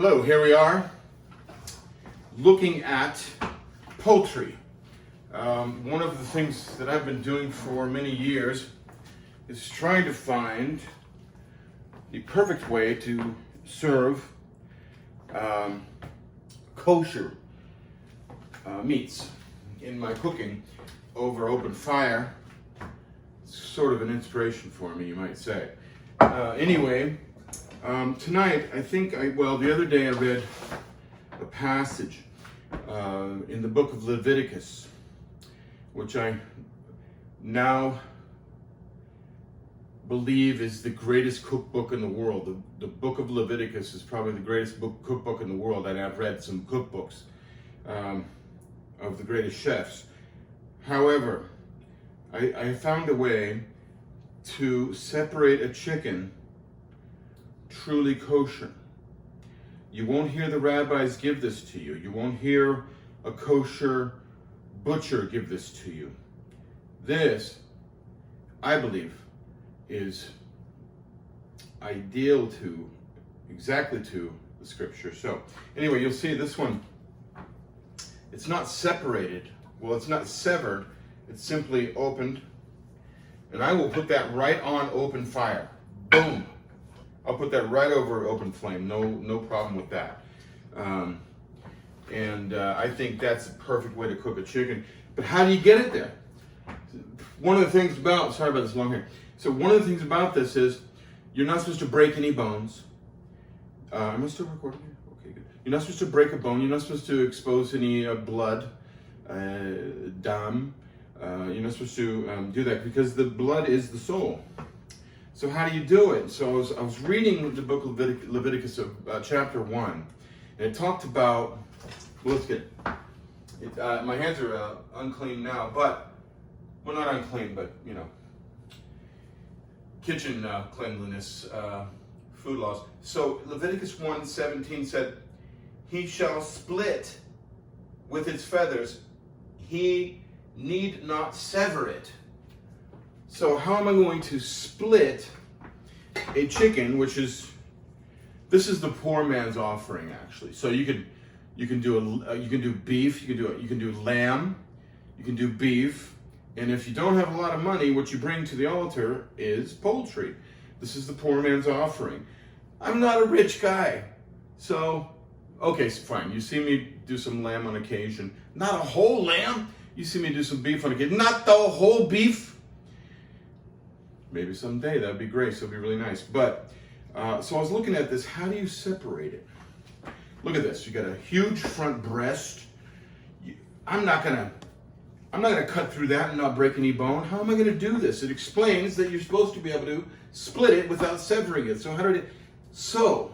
Hello, here we are looking at poultry. One of the things that I've been doing for many years is trying to find the perfect way to serve kosher meats in my cooking over open fire. It's sort of an inspiration for me, you might say. Tonight, the other day I read a passage in the book of Leviticus, which I now believe is the greatest cookbook in the world. The book of Leviticus is probably the greatest cookbook in the world, and I've read some cookbooks of the greatest chefs. However, I found a way to separate a chicken truly kosher. You won't hear the rabbis give this to you. You won't hear a kosher butcher give this to you. This, I believe, is ideal exactly to the scripture. So anyway, you'll see this one, it's not separated. Well, it's not severed. It's simply opened. And I will put that right on open fire. Boom. I'll put that right over open flame. No problem with that. I think that's the perfect way to cook a chicken. But how do you get it there? One of the things about, sorry about this long hair. So one of the things about this is you're not supposed to break any bones. Am I still recording here? Okay, good. You're not supposed to break a bone. You're not supposed to expose any blood, dam. You're not supposed to do that because the blood is the soul. So how do you do it? So I was reading the book of Leviticus of chapter 1, and it talked about, well, let's get it. My hands are unclean now, but, well, not unclean, but, you know, kitchen cleanliness, food laws. So Leviticus 1:17 said, he shall split with its feathers. He need not sever it. So how am I going to split a chicken, this is the poor man's offering, actually. So you can do beef, you can do lamb, you can do beef, and if you don't have a lot of money, what you bring to the altar is poultry. This is the poor man's offering. I'm not a rich guy, so okay, fine. You see me do some lamb on occasion, not a whole lamb. You see me do some beef on occasion, not the whole beef. Maybe someday, that'd be great, so it'd be really nice. But, so I was looking at this, how do you separate it? Look at this, you got a huge front breast. I'm not gonna cut through that and not break any bone. How am I gonna do this? It explains that you're supposed to be able to split it without severing it. So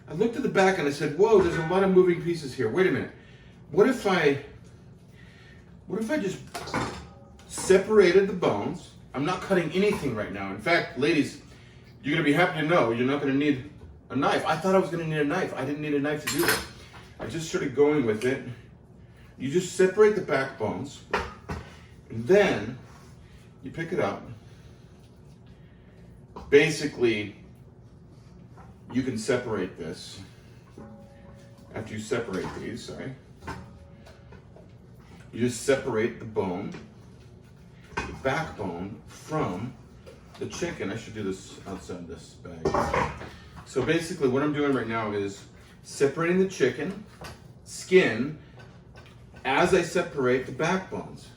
I looked at the back and I said, whoa, there's a lot of moving pieces here. Wait a minute. What if I just separated the bones? I'm not cutting anything right now. In fact, ladies, you're going to be happy to know you're not going to need a knife. I thought I was going to need a knife. I didn't need a knife to do that. I just started going with it. You just separate the back bones, and then you pick it up. Basically, you can separate this. After you separate these, sorry, you just separate the bone, the backbone, from the chicken. I should do this outside this bag. So basically what I'm doing right now is separating the chicken skin as I separate the backbones.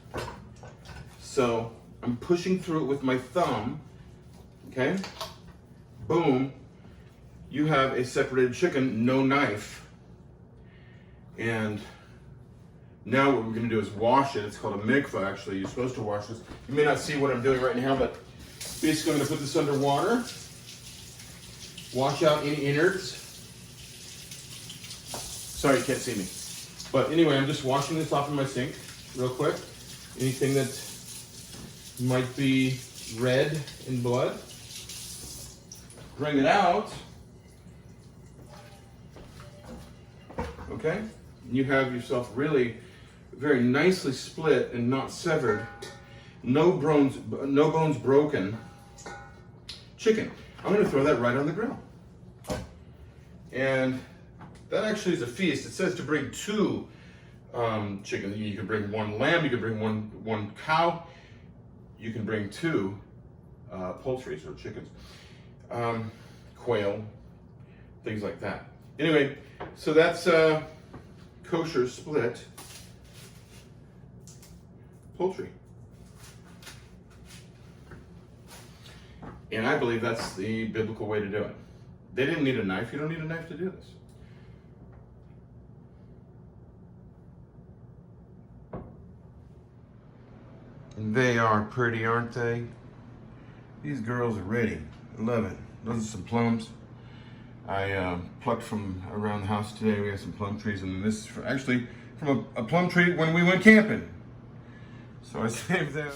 So I'm pushing through it with my thumb, okay? Boom, you have a separated chicken, no knife. And now what we're going to do is wash it. It's called a mikvah, actually. You're supposed to wash this. You may not see what I'm doing right now, but basically I'm going to put this under water. Wash out any innards. Sorry, you can't see me. But anyway, I'm just washing this off in my sink real quick. Anything that might be red in blood. Bring it out. Okay? You have yourself really very nicely split and not severed, no bones broken chicken. I'm going to throw that right on the grill. And That actually is a feast. It says to bring 2 chickens. You can bring 1 lamb, you can bring one cow, you can bring 2 poultries or chickens, quail, things like that. Anyway, so that's kosher split poultry. And I believe that's the biblical way to do it. They didn't need a knife. You don't need a knife to do this. And they are pretty, aren't they? These girls are ready. I love it. Those are some plums. I plucked from around the house today. We have some plum trees, and this is actually from a plum tree when we went camping. So I saved them.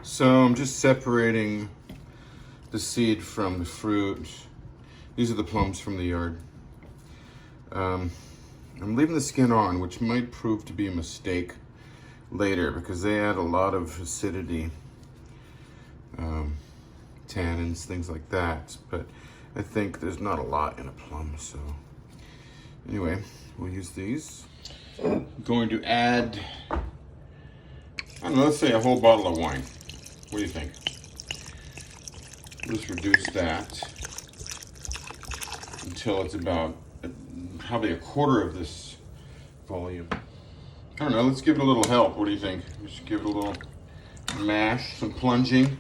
So I'm just separating the seed from the fruit. These are the plums from the yard. I'm leaving the skin on, which might prove to be a mistake later because they add a lot of acidity, tannins, things like that. But I think there's not a lot in a plum, so anyway, we'll use these. I'm going to add, I don't know, let's say a whole bottle of wine. What do you think? Let's reduce that until it's about probably a quarter of this volume. I don't know, let's give it a little help. What do you think? Just give it a little mash, some plunging.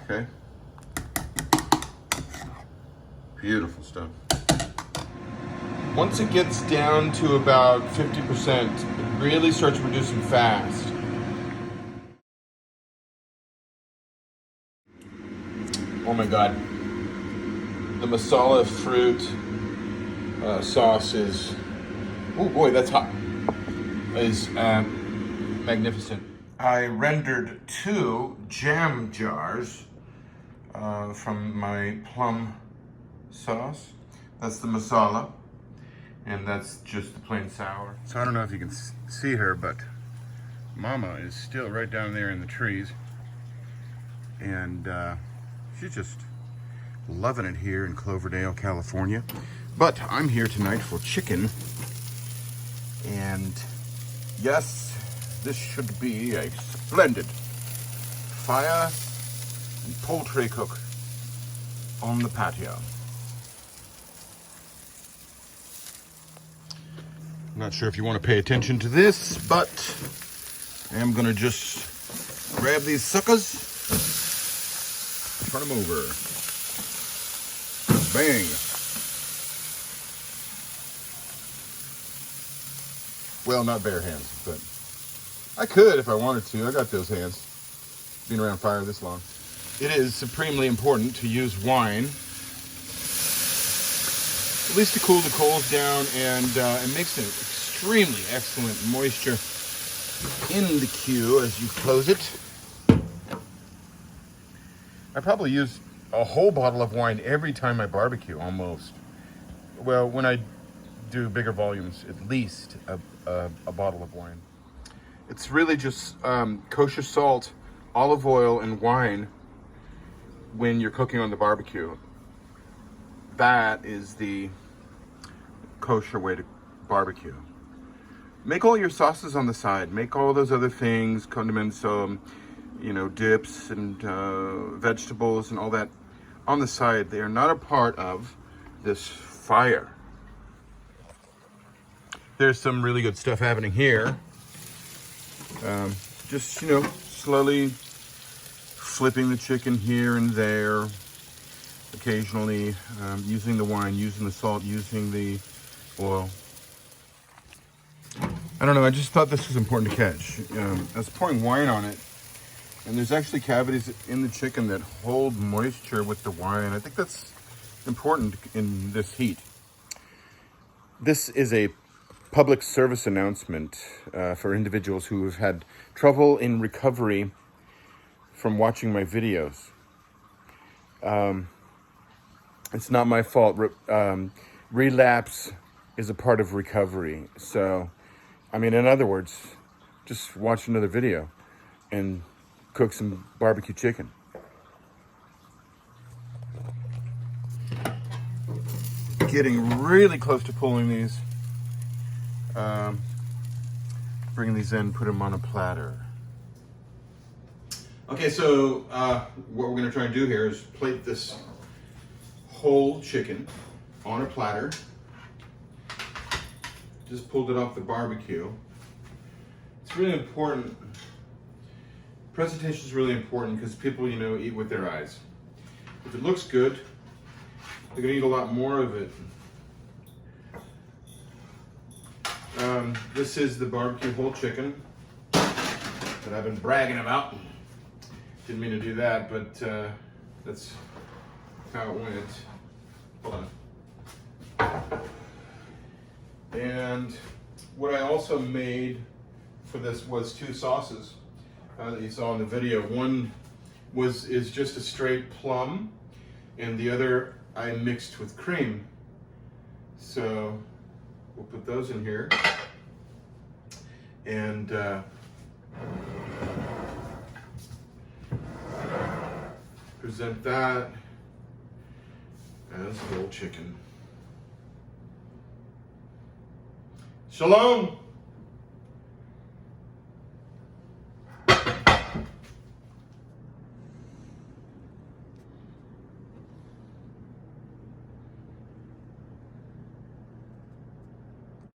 Okay. Beautiful stuff. Once it gets down to about 50%, it really starts reducing fast. Oh my God. The Masala fruit sauce is, oh boy, that's hot, is magnificent. I rendered 2 jam jars from my Plum Sauce. That's the Masala, and that's just the plain sour. So I don't know if you can see her, but Mama is still right down there in the trees, and she's just loving it here in Cloverdale, California. But I'm here tonight for chicken, and yes, this should be a splendid fire and poultry cook on the patio. I'm not sure if you want to pay attention to this, but I am gonna just grab these suckers, turn them over, bang. Well, not bare hands, but I could if I wanted to. I got those hands, being around fire this long. It is supremely important to use wine, at least to cool the coals down, and it makes an extremely excellent moisture in the Q as you close it. I probably use a whole bottle of wine every time I barbecue, almost. Well, when I do bigger volumes, at least a bottle of wine. It's really just kosher salt, olive oil, and wine when you're cooking on the barbecue. That is the kosher way to barbecue. Make all your sauces on the side. Make all those other things, condiments, dips and vegetables and all that on the side. They are not a part of this fire. There's some really good stuff happening here. Just, slowly flipping the chicken here and there. Occasionally using the wine, using the salt, using the oil. I don't know, I just thought this was important to catch. I was pouring wine on it, and there's actually cavities in the chicken that hold moisture with the wine. I think that's important in this heat. This is a public service announcement for individuals who have had trouble in recovery from watching my videos. It's not my fault. Relapse is a part of recovery. So, in other words, just watch another video and cook some barbecue chicken. getting really close to pulling these. Bring these in, put them on a platter. Okay, so what we're going to try and do here is plate this whole chicken on a platter. Just pulled it off the barbecue. It's really important. Presentation is really important because people, eat with their eyes. If it looks good, they're going to eat a lot more of it. This is the barbecue whole chicken that I've been bragging about. Didn't mean to do that, but that's how it went. Hold on. And what I also made for this was two sauces that you saw in the video. One is just a straight plum, and the other I mixed with cream. So we'll put those in here. And present that as whole chicken. Shalom!